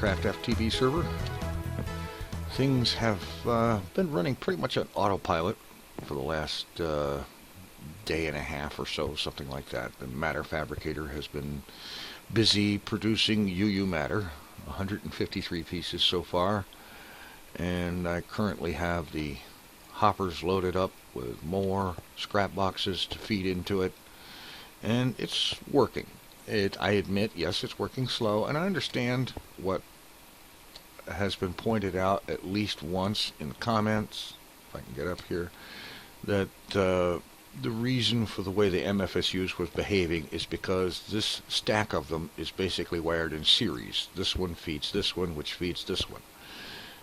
TechCraft FTB server. Things have been running pretty much on autopilot for the last day and a half or so, something like that. The matter fabricator has been busy producing UU matter, 153 pieces so far, and I currently have the hoppers loaded up with more scrap boxes to feed into it, and it's working. I admit, yes, it's working slow, and I understand what has been pointed out at least once in the comments, if I can get up here, that the reason for the way the MFSUs was behaving is because this stack of them is basically wired in series. This one feeds this one, which feeds this one,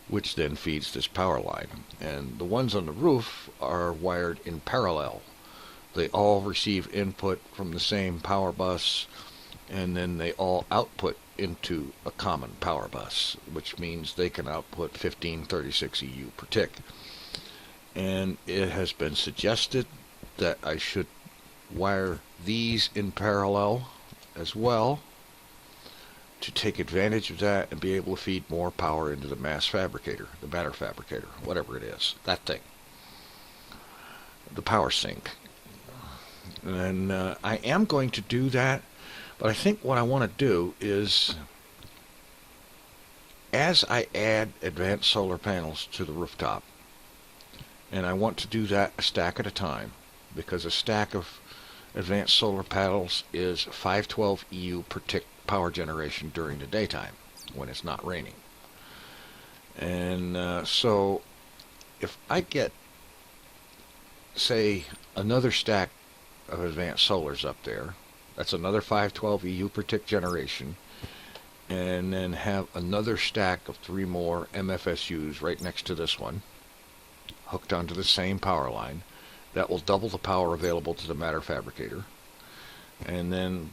which then feeds this power line. And the ones on the roof are wired in parallel. They all receive input from the same power bus, and then they all output into a common power bus, which means they can output 1536 EU per tick. And it has been suggested that I should wire these in parallel as well to take advantage of that and be able to feed more power into the mass fabricator, the matter fabricator, whatever it is, that thing, the power sink. And I am going to do that, but I think what I want to do is, as I add advanced solar panels to the rooftop, and I want to do that a stack at a time, because a stack of advanced solar panels is 512 EU per tick power generation during the daytime when it's not raining. And so if I get, say, another stack of advanced solars up there, that's another 512 EU per tick generation, and then have another stack of 3 more MFSUs right next to this one, hooked onto the same power line. That will double the power available to the matter fabricator. And then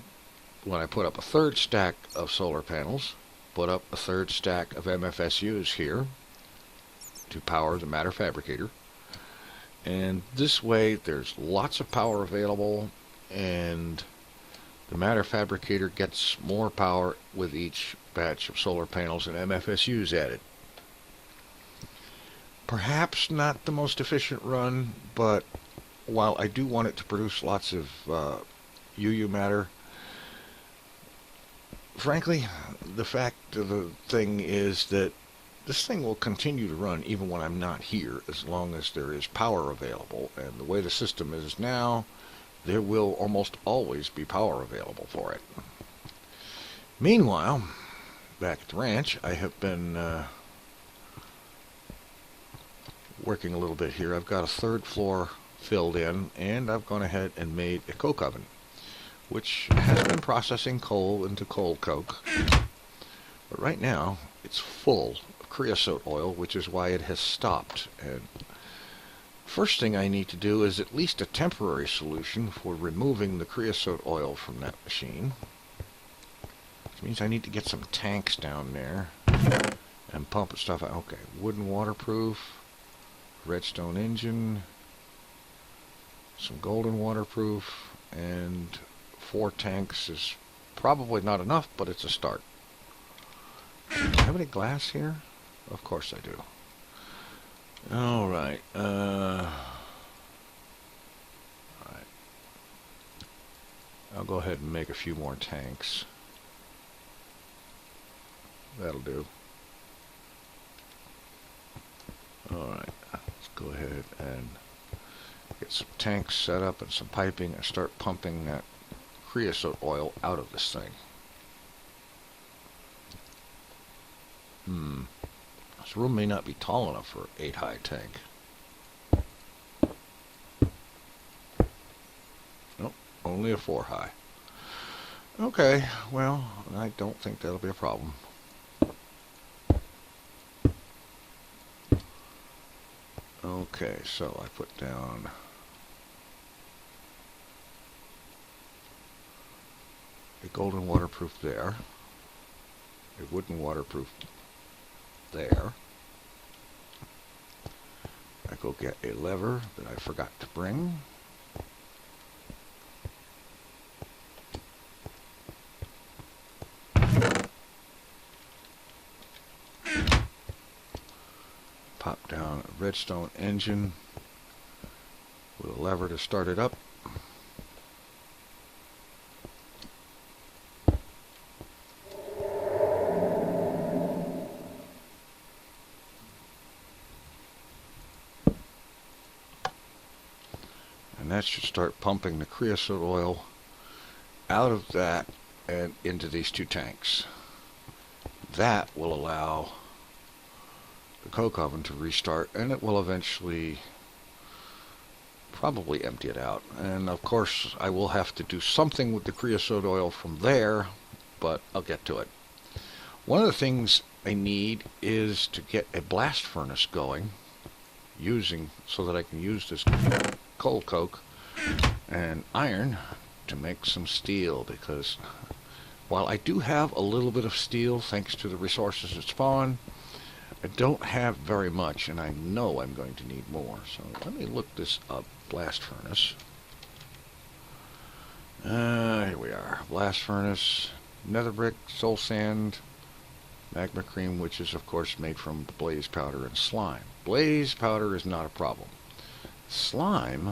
when I put up a third stack of solar panels, put up a third stack of MFSUs here to power the matter fabricator. And this way there's lots of power available, and the matter fabricator gets more power with each batch of solar panels and MFSUs added. Perhaps not the most efficient run, but while I do want it to produce lots of UU matter, frankly, the fact of the thing is that this thing will continue to run even when I'm not here, as long as there is power available. And the way the system is now, there will almost always be power available for it. Meanwhile, back at the ranch, I have been working a little bit here. I've got a third floor filled in, and I've gone ahead and made a coke oven, which has been processing coal into coal coke. But right now, it's full of creosote oil, which is why it has stopped. And first thing I need to do is at least a temporary solution for removing the creosote oil from that machine, which means I need to get some tanks down there and pump stuff out. Okay, wooden waterproof, redstone engine, some golden waterproof, and 4 tanks is probably not enough, but it's a start. Do I have any glass here? Of course I do. Alright, I'll go ahead and make a few more tanks. That'll do. Alright, let's go ahead and get some tanks set up and some piping and start pumping that creosote oil out of this thing. This room may not be tall enough for an 8-high tank. Nope, only a 4-high. Okay, well, I don't think that'll be a problem. Okay, so I put down a golden waterproof there, a wooden waterproof there. I go get a lever that I forgot to bring. redstone engine with a lever to start it up. And that should start pumping the creosote oil out of that and into these two tanks. That will allow the coke oven to restart, and it will eventually probably empty it out. And of course I will have to do something with the creosote oil from there, but I'll get to it. One of the things I need is to get a blast furnace going, so that I can use this coal coke and iron to make some steel, because while I do have a little bit of steel thanks to the resources that spawn, I don't have very much, and I know I'm going to need more. So let me look this up. Blast furnace. Here we are. Blast furnace, nether brick, soul sand, magma cream, which is of course made from blaze powder and slime. Blaze powder is not a problem. Slime,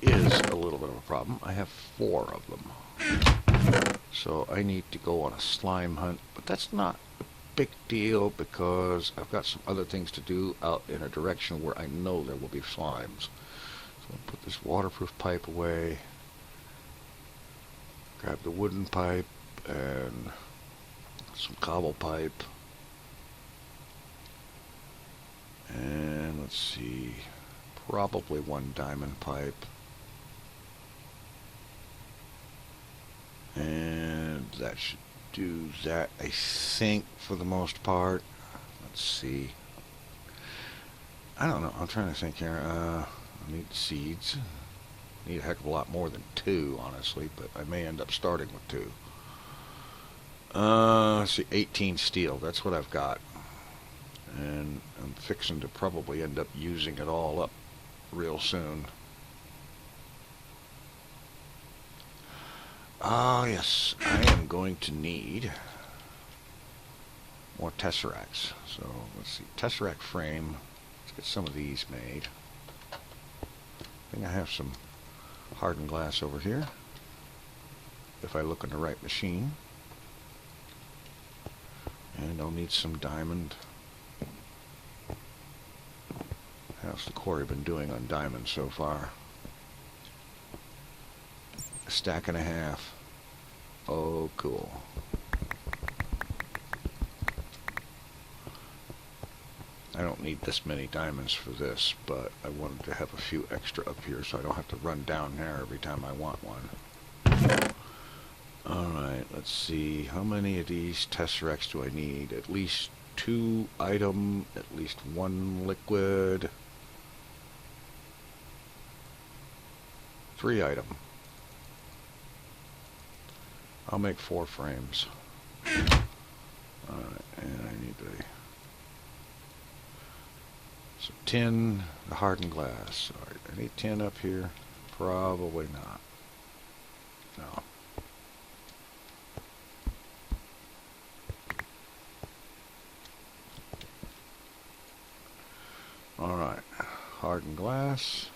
is a little bit of a problem. I have 4 of them. So I need to go on a slime hunt, but that's not a big deal because I've got some other things to do out in a direction where I know there will be slimes. So I'll put this waterproof pipe away, grab the wooden pipe and some cobble pipe, and let's see, probably 1 diamond pipe. And that should do that, I think, for the most part. Let's see. I don't know. I'm trying to think here. I need seeds. I need a heck of a lot more than 2, honestly, but I may end up starting with 2. Let's see, 18 steel. That's what I've got. And I'm fixing to probably end up using it all up real soon. Ah, yes, I am going to need more tesseracts. So let's see, tesseract frame. Let's get some of these made. I think I have some hardened glass over here, if I look in the right machine. And I'll need some diamond. How's the quarry been doing on diamond so far? A stack and a half. Oh, cool. I don't need this many diamonds for this, but I wanted to have a few extra up here so I don't have to run down there every time I want one. Alright, let's see. How many of these tesseracts do I need? At least 2 item, at least 1 liquid. 3 item. I'll make 4 frames. Alright, and I need some tin, the hardened glass. Alright, I need tin up here. Probably not. No. Alright, hardened glass.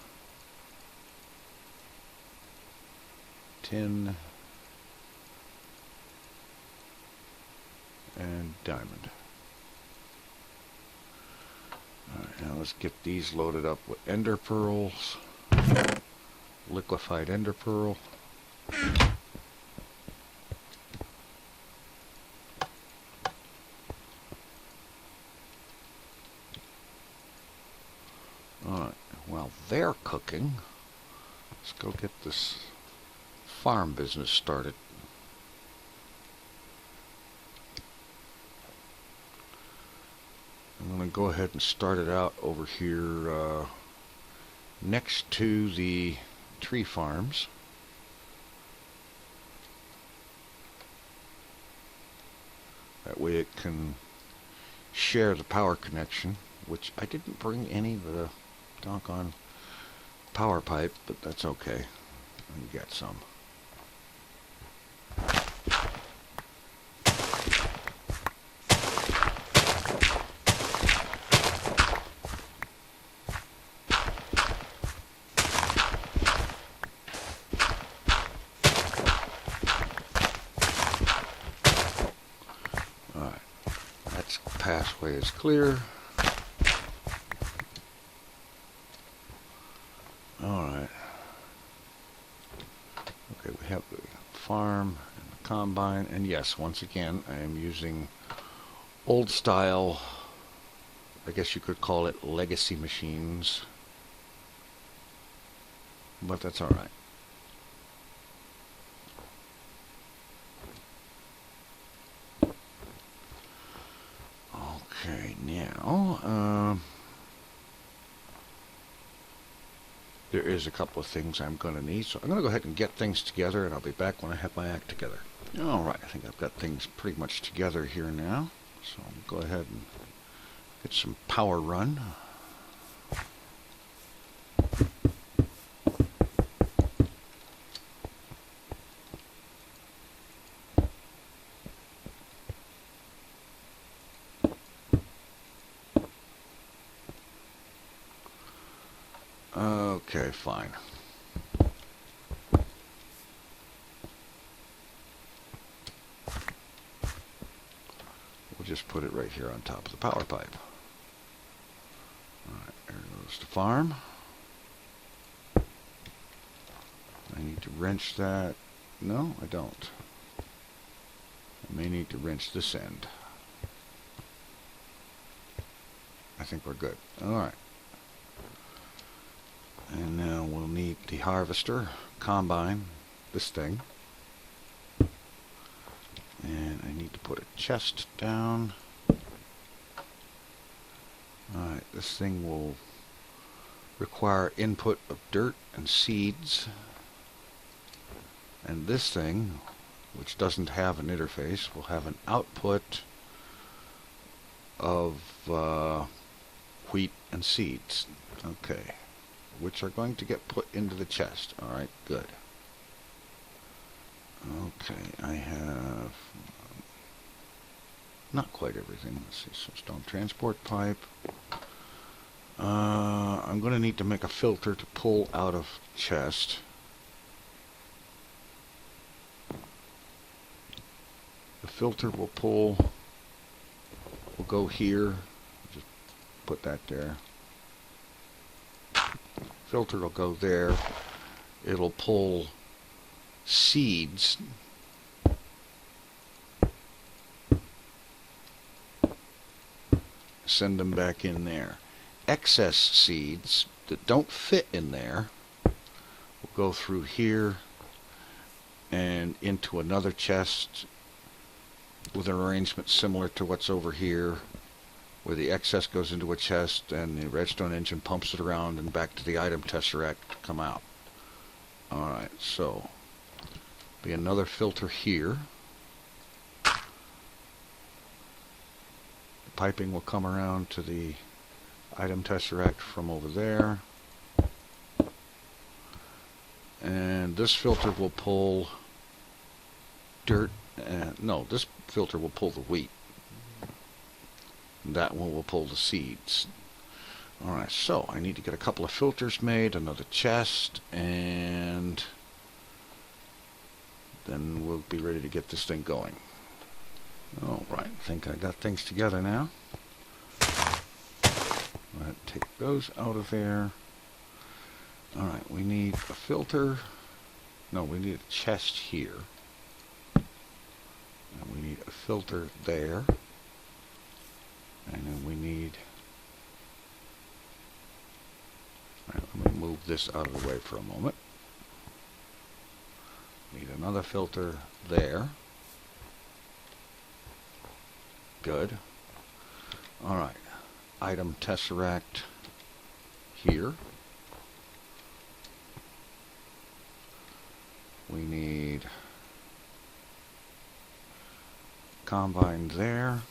Tin. And diamond. Alright, now let's get these loaded up with ender pearls. Liquefied ender pearl. Alright, while they're cooking, let's go get this farm business started. I'm going to go ahead and start it out over here next to the tree farms. That way it can share the power connection, which I didn't bring any of the doggone power pipe, but that's okay. I can get some. way is clear. Alright. Okay, we have the farm and the combine, and yes, once again, I am using old style, I guess you could call it legacy machines, but that's alright. Okay, now, there is a couple of things I'm going to need, so I'm going to go ahead and get things together, and I'll be back when I have my act together. Alright, I think I've got things pretty much together here now, so I'll go ahead and get some power run. Okay, fine. We'll just put it right here on top of the power pipe. Alright, there goes the farm. I need to wrench that. No, I don't. I may need to wrench this end. I think we're good. Alright. And now we'll need the harvester, combine, this thing. And I need to put a chest down. Alright, this thing will require input of dirt and seeds. And this thing, which doesn't have an interface, will have an output of wheat and seeds. Okay. Which are going to get put into the chest. Alright, good. Okay, I have not quite everything. Let's see, some stone transport pipe. I'm going to need to make a filter to pull out of chest. The filter will go here. Just put that there. Filter will go there. It'll pull seeds. Send them back in there. Excess seeds that don't fit in there will go through here and into another chest with an arrangement similar to what's over here, where the excess goes into a chest and the redstone engine pumps it around and back to the item tesseract to come out. Alright, so be another filter here. The piping will come around to the item tesseract from over there. And this filter will pull dirt. No, this filter will pull the wheat. That one will pull the seeds. Alright, so I need to get a couple of filters made, another chest, and then we'll be ready to get this thing going. Alright, I think I got things together now. Alright, take those out of there. Alright, we need a filter. No, we need a chest here. And we need a filter there. And then we need... Alright, let me move this out of the way for a moment. Need another filter there. Good. Alright. Item tesseract here. We need combine there.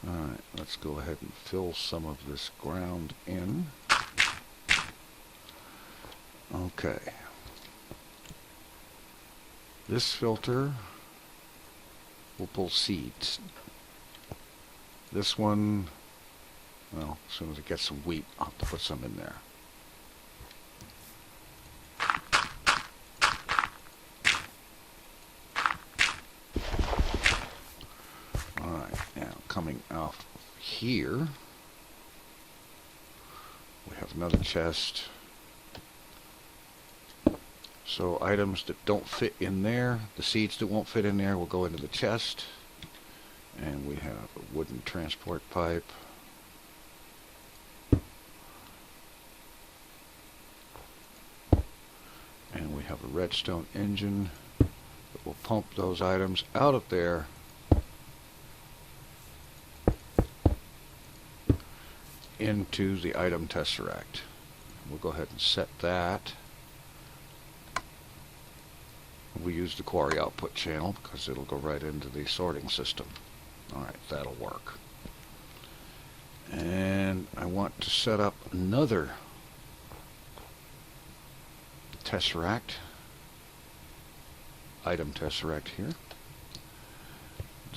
Alright, let's go ahead and fill some of this ground in. Okay. This filter will pull seeds. This one, well, as soon as it gets some wheat, I'll have to put some in there. Alright, now coming off here. We have another chest. So items that don't fit in there, the seeds that won't fit in there will go into the chest. And we have a wooden transport pipe. And we have a redstone engine that will pump those items out of there into the item tesseract. We'll go ahead and set that. We use the quarry output channel because it'll go right into the sorting system. Alright, that'll work. And I want to set up another tesseract, item tesseract here,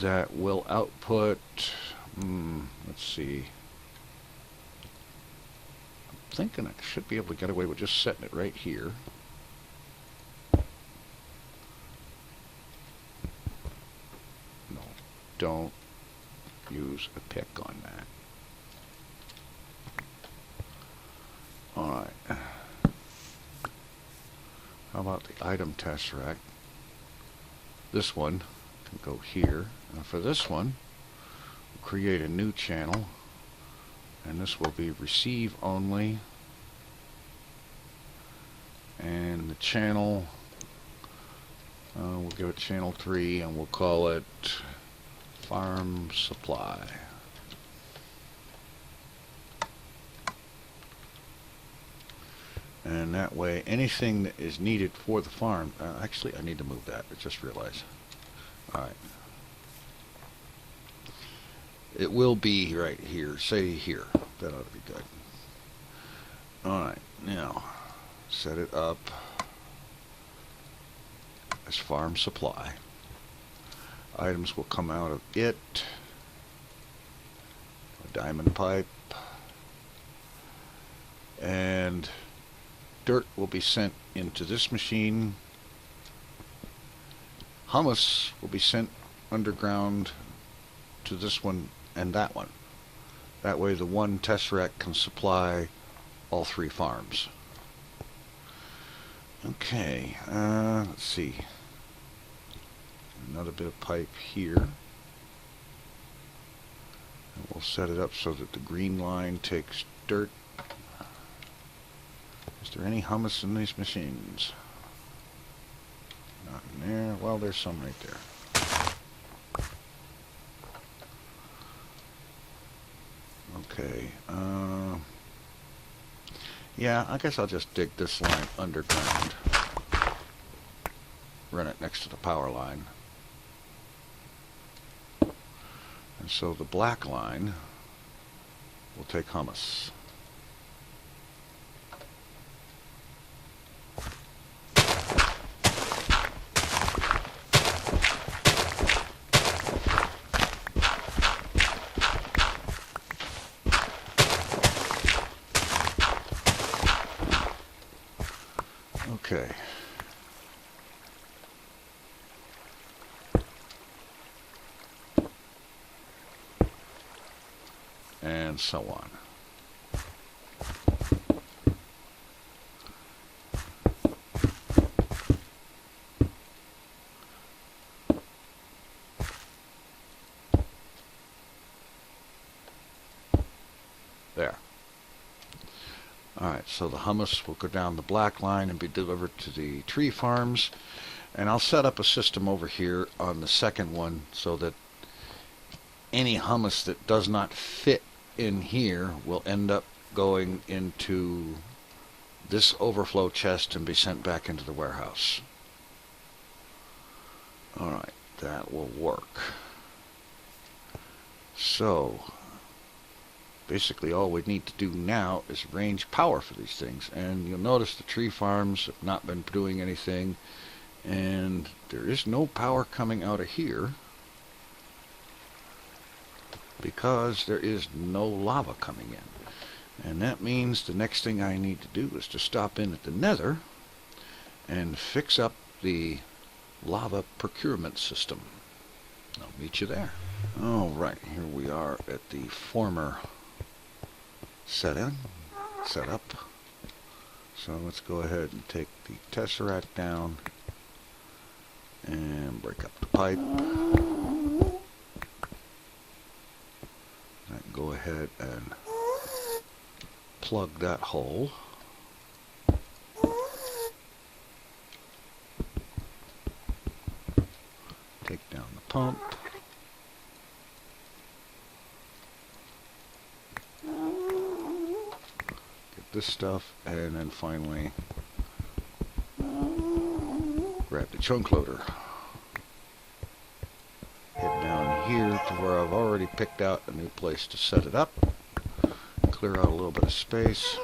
that will output, let's see, I'm thinking I should be able to get away with just setting it right here. No, don't use a pick on that. Alright. How about the item tesseract? This one can go here. And for this one, we'll create a new channel. And this will be receive only. And the channel, we'll give it channel 3 and we'll call it farm supply. And that way, anything that is needed for the farm, actually I need to move that, I just realized. Alright. It will be right here, say here, that ought to be good. Alright, now, set it up as farm supply. Items will come out of it. A diamond pipe. And dirt will be sent into this machine. Hummus will be sent underground to this one and that one. That way the one tesseract can supply all 3 farms. Okay, let's see. Another bit of pipe here. And we'll set it up so that the green line takes dirt. Is there any hummus in these machines? Not in there. Well, there's some right there. Okay. Yeah, I guess I'll just dig this line underground. Run it next to the power line. And so the black line will take hummus. Okay. And so on. There. Alright, so the hummus will go down the black line and be delivered to the tree farms. And I'll set up a system over here on the second one so that any hummus that does not fit in here will end up going into this overflow chest and be sent back into the warehouse. Alright, that will work. So basically all we need to do now is arrange power for these things. And you'll notice the tree farms have not been doing anything, and there is no power coming out of here because there is no lava coming in. And that means the next thing I need to do is to stop in at the nether and fix up the lava procurement system. I'll meet you there. Alright, here we are at the former setup. So let's go ahead and take the tesseract down and break up the pipe. And go ahead and plug that hole. Take down the pump. Get this stuff, and then finally grab the chunk loader. Head down here to where I've already picked out a new place to set it up. Clear out a little bit of space.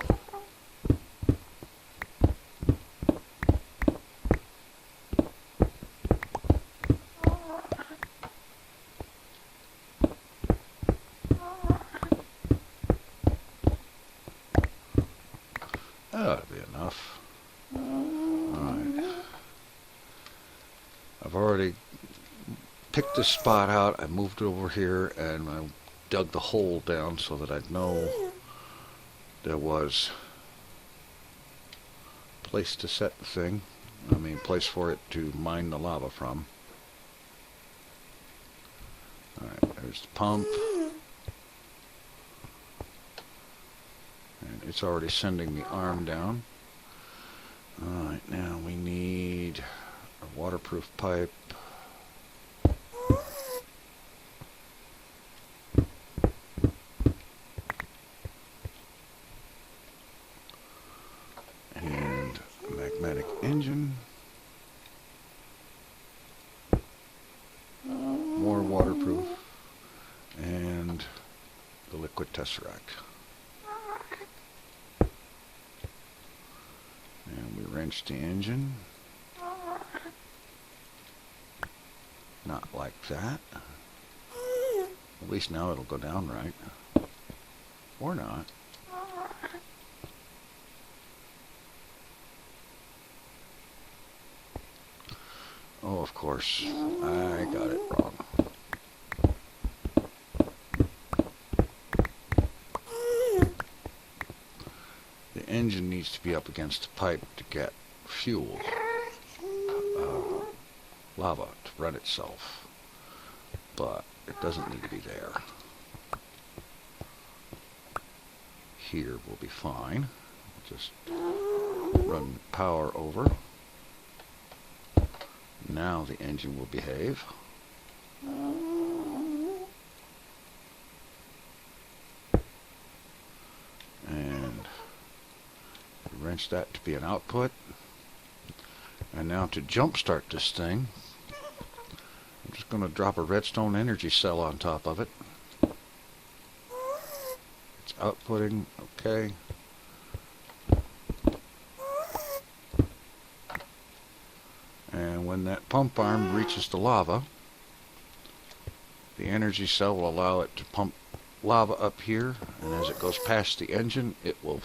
That'll be enough. Alright. I've already picked this spot out. I moved it over here and I dug the hole down so that I'd know there was a place to set the thing. Place for it to mine the lava from. Alright, there's the pump. And it's already sending the arm down. Alright, now we need a waterproof pipe. And a magnetic engine. More waterproof. And the liquid tesseract. And we wrench the engine. Not like that. At least now it'll go down right. Or not. Oh, of course. I got it wrong. The engine needs to be up against the pipe to get fuel. Lava to run itself. But it doesn't need to be there. Here will be fine. Just run power over. Now the engine will behave. And wrench that to be an output. And now to jumpstart this thing, I'm just going to drop a redstone energy cell on top of it. It's outputting, okay. And when that pump arm reaches the lava, the energy cell will allow it to pump lava up here, and as it goes past the engine, it will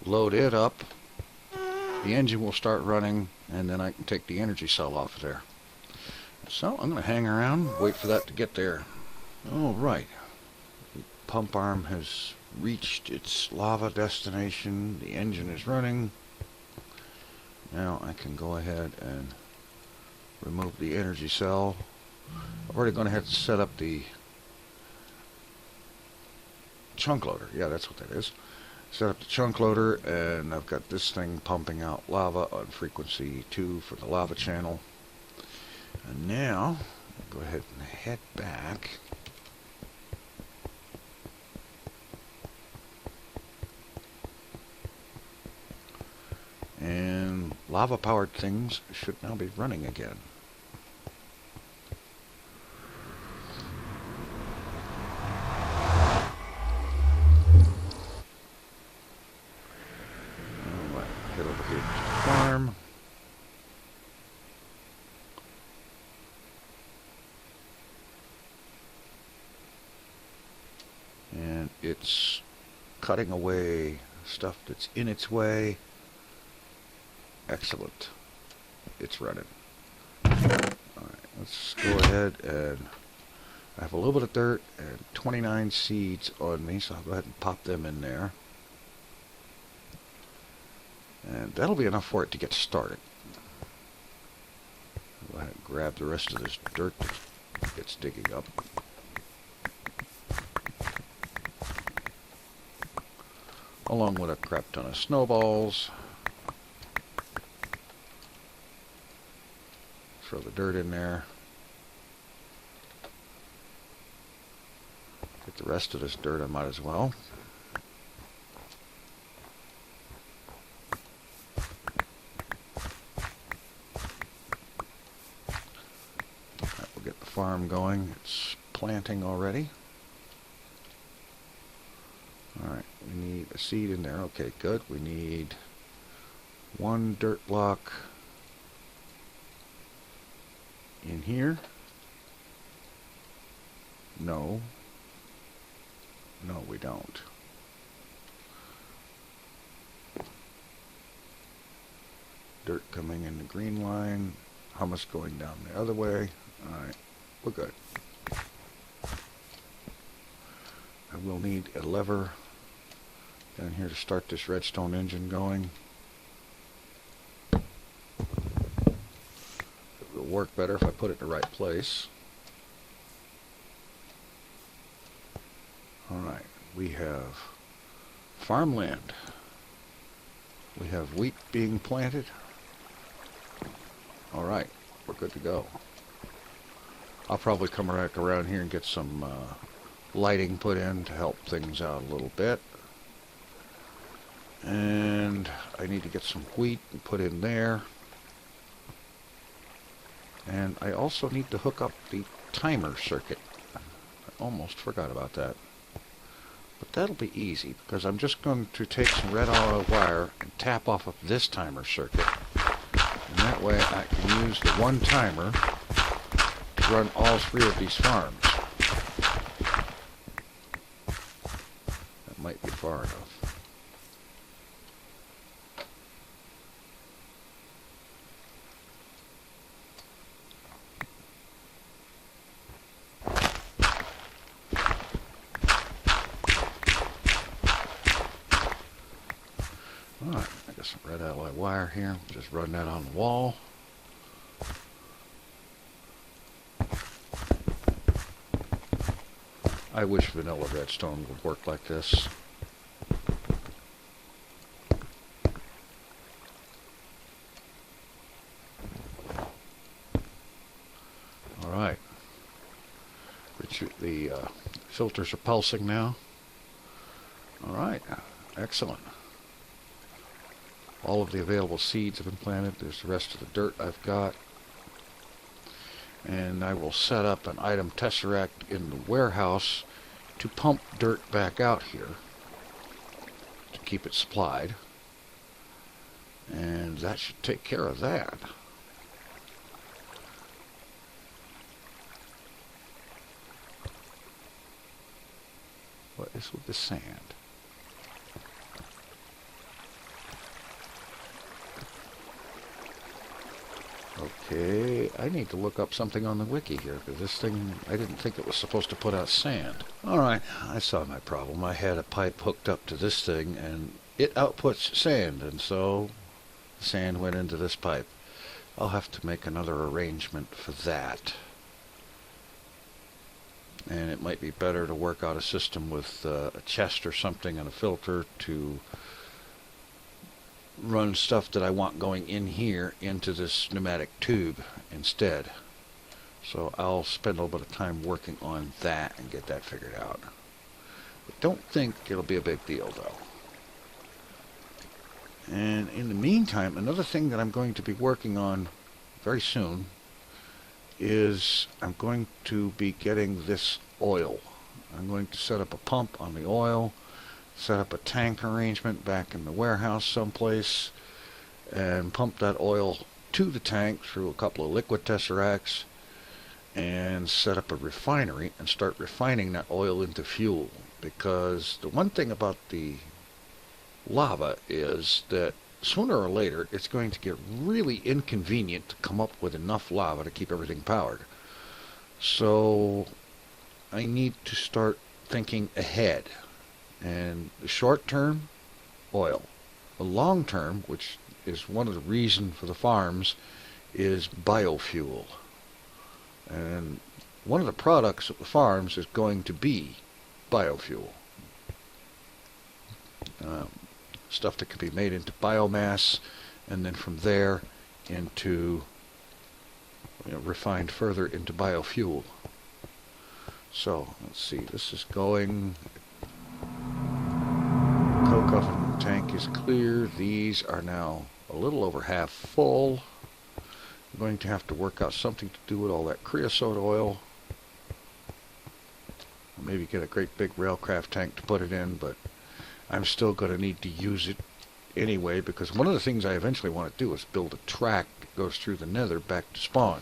load it up. The engine will start running, and then I can take the energy cell off of there. So I'm going to hang around, wait for that to get there. Alright, the pump arm has reached its lava destination. The engine is running. Now I can go ahead and remove the energy cell. I'm already going to have to set up the chunk loader. Yeah, that's what that is. Set up the chunk loader, and I've got this thing pumping out lava on frequency 2 for the lava channel. And now, I'll go ahead and head back. And lava-powered things should now be running again. Alright, head over here to the farm. And it's cutting away stuff that's in its way. Excellent. It's running. Alright, let's go ahead and I have a little bit of dirt and 29 seeds on me, so I'll go ahead and pop them in there. And that'll be enough for it to get started. I'll go ahead and grab the rest of this dirt that it's digging up. Along with a crap ton of snowballs. Throw the dirt in there. Get the rest of this dirt, I might as well. That will get the farm going. It's planting already. Alright, we need a seed in there. Okay, good. We need one dirt block in here. No. No, we don't. Dirt coming in the green line. Hummus going down the other way. Alright, we're good. I will need a lever down here to start this redstone engine going. It will work better if I put it in the right place. Alright, we have farmland. We have wheat being planted. Alright, we're good to go. I'll probably come back around here and get some lighting put in to help things out a little bit. And I need to get some wheat and put in there. And I also need to hook up the timer circuit. I almost forgot about that. But that'll be easy because I'm just going to take some red alloy wire and tap off of this timer circuit. And that way I can use the one timer to run all three of these farms. That might be far enough. Alright, I got some red alloy wire here. Just run that on the wall. I wish vanilla redstone would work like this. Alright. The filters are pulsing now. Alright, excellent. All of the available seeds have been planted. There's the rest of the dirt I've got. And I will set up an item tesseract in the warehouse to pump dirt back out here to keep it supplied. And that should take care of that. What is with the sand? Okay, I need to look up something on the wiki here, because this thing, I didn't think it was supposed to put out sand. Alright, I saw my problem. I had a pipe hooked up to this thing, and it outputs sand, and so the sand went into this pipe. I'll have to make another arrangement for that. And it might be better to work out a system with a chest or something and a filter to run stuff that I want going in here into this pneumatic tube instead. So I'll spend a little bit of time working on that and get that figured out. I don't think it'll be a big deal though. And in the meantime, another thing that I'm going to be working on very soon is I'm going to be getting this oil. I'm going to set up a pump on the oil, set up a tank arrangement back in the warehouse someplace, and pump that oil to the tank through a couple of liquid tesseracts, and set up a refinery and start refining that oil into fuel. Because the one thing about the lava is that sooner or later it's going to get really inconvenient to come up with enough lava to keep everything powered. So I need to start thinking ahead. And the short term, oil. The long term, which is one of the reasons for the farms, is biofuel. And one of the products of the farms is going to be biofuel. Stuff that can be made into biomass, and then from there into, refined further into biofuel. So let's see, this is going. Coke oven tank is clear. These are now a little over half full. I'm going to have to work out something to do with all that creosote oil. Maybe get a great big railcraft tank to put it in, but I'm still going to need to use it anyway, because one of the things I eventually want to do is build a track that goes through the nether back to spawn.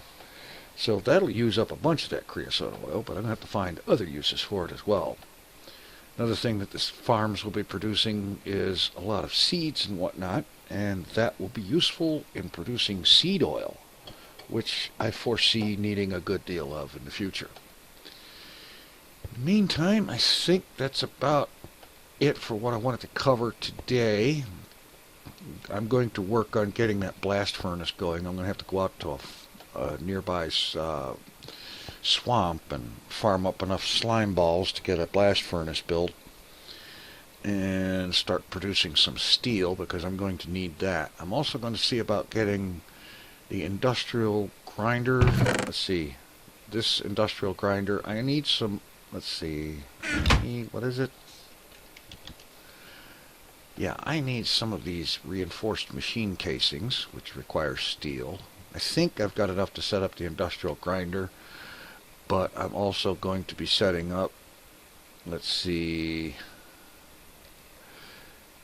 So that'll use up a bunch of that creosote oil, but I'm going to have to find other uses for it as well. Another thing that this farms will be producing is a lot of seeds and whatnot, and that will be useful in producing seed oil, which I foresee needing a good deal of in the future. In the meantime, I think that's about it for what I wanted to cover today. I'm going to work on getting that blast furnace going. I'm going to have to go out to a nearby swamp and farm up enough slime balls to get a blast furnace built and start producing some steel, because I'm going to need that. I'm also going to see about getting the industrial grinder. Let's see, this industrial grinder, I need some, let's see, what is it? Yeah, I need some of these reinforced machine casings, which require steel. I think I've got enough to set up the industrial grinder, but I'm also going to be setting up, let's see,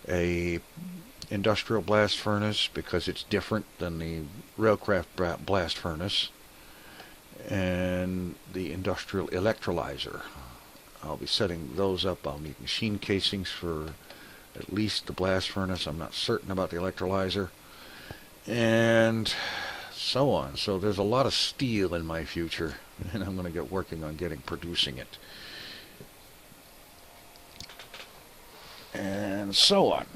a industrial blast furnace, because it's different than the railcraft blast furnace, and the industrial electrolyzer. I'll be setting those up. I'll need machine casings for at least the blast furnace. I'm not certain about the electrolyzer, and so on. So there's a lot of steel in my future, and I'm going to get working on producing it, and so on.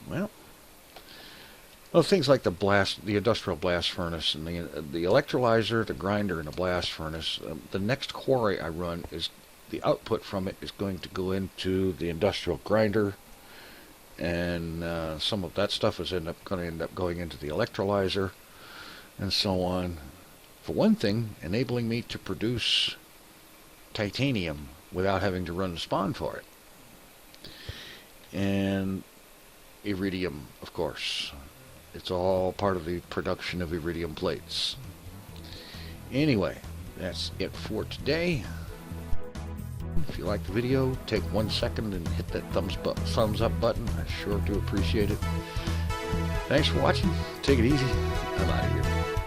Well, things like the industrial blast furnace, and the electrolyzer, the grinder, and the blast furnace. The next quarry I run, is the output from it is going to go into the industrial grinder, and some of that stuff is going to end up going into the electrolyzer, and so on. For one thing, enabling me to produce titanium without having to run the spawn for it. And iridium, of course. It's all part of the production of iridium plates. Anyway, that's it for today. If you like the video, take 1 second and hit that thumbs up button. I sure do appreciate it. Thanks for watching. Take it easy. I'm out of here.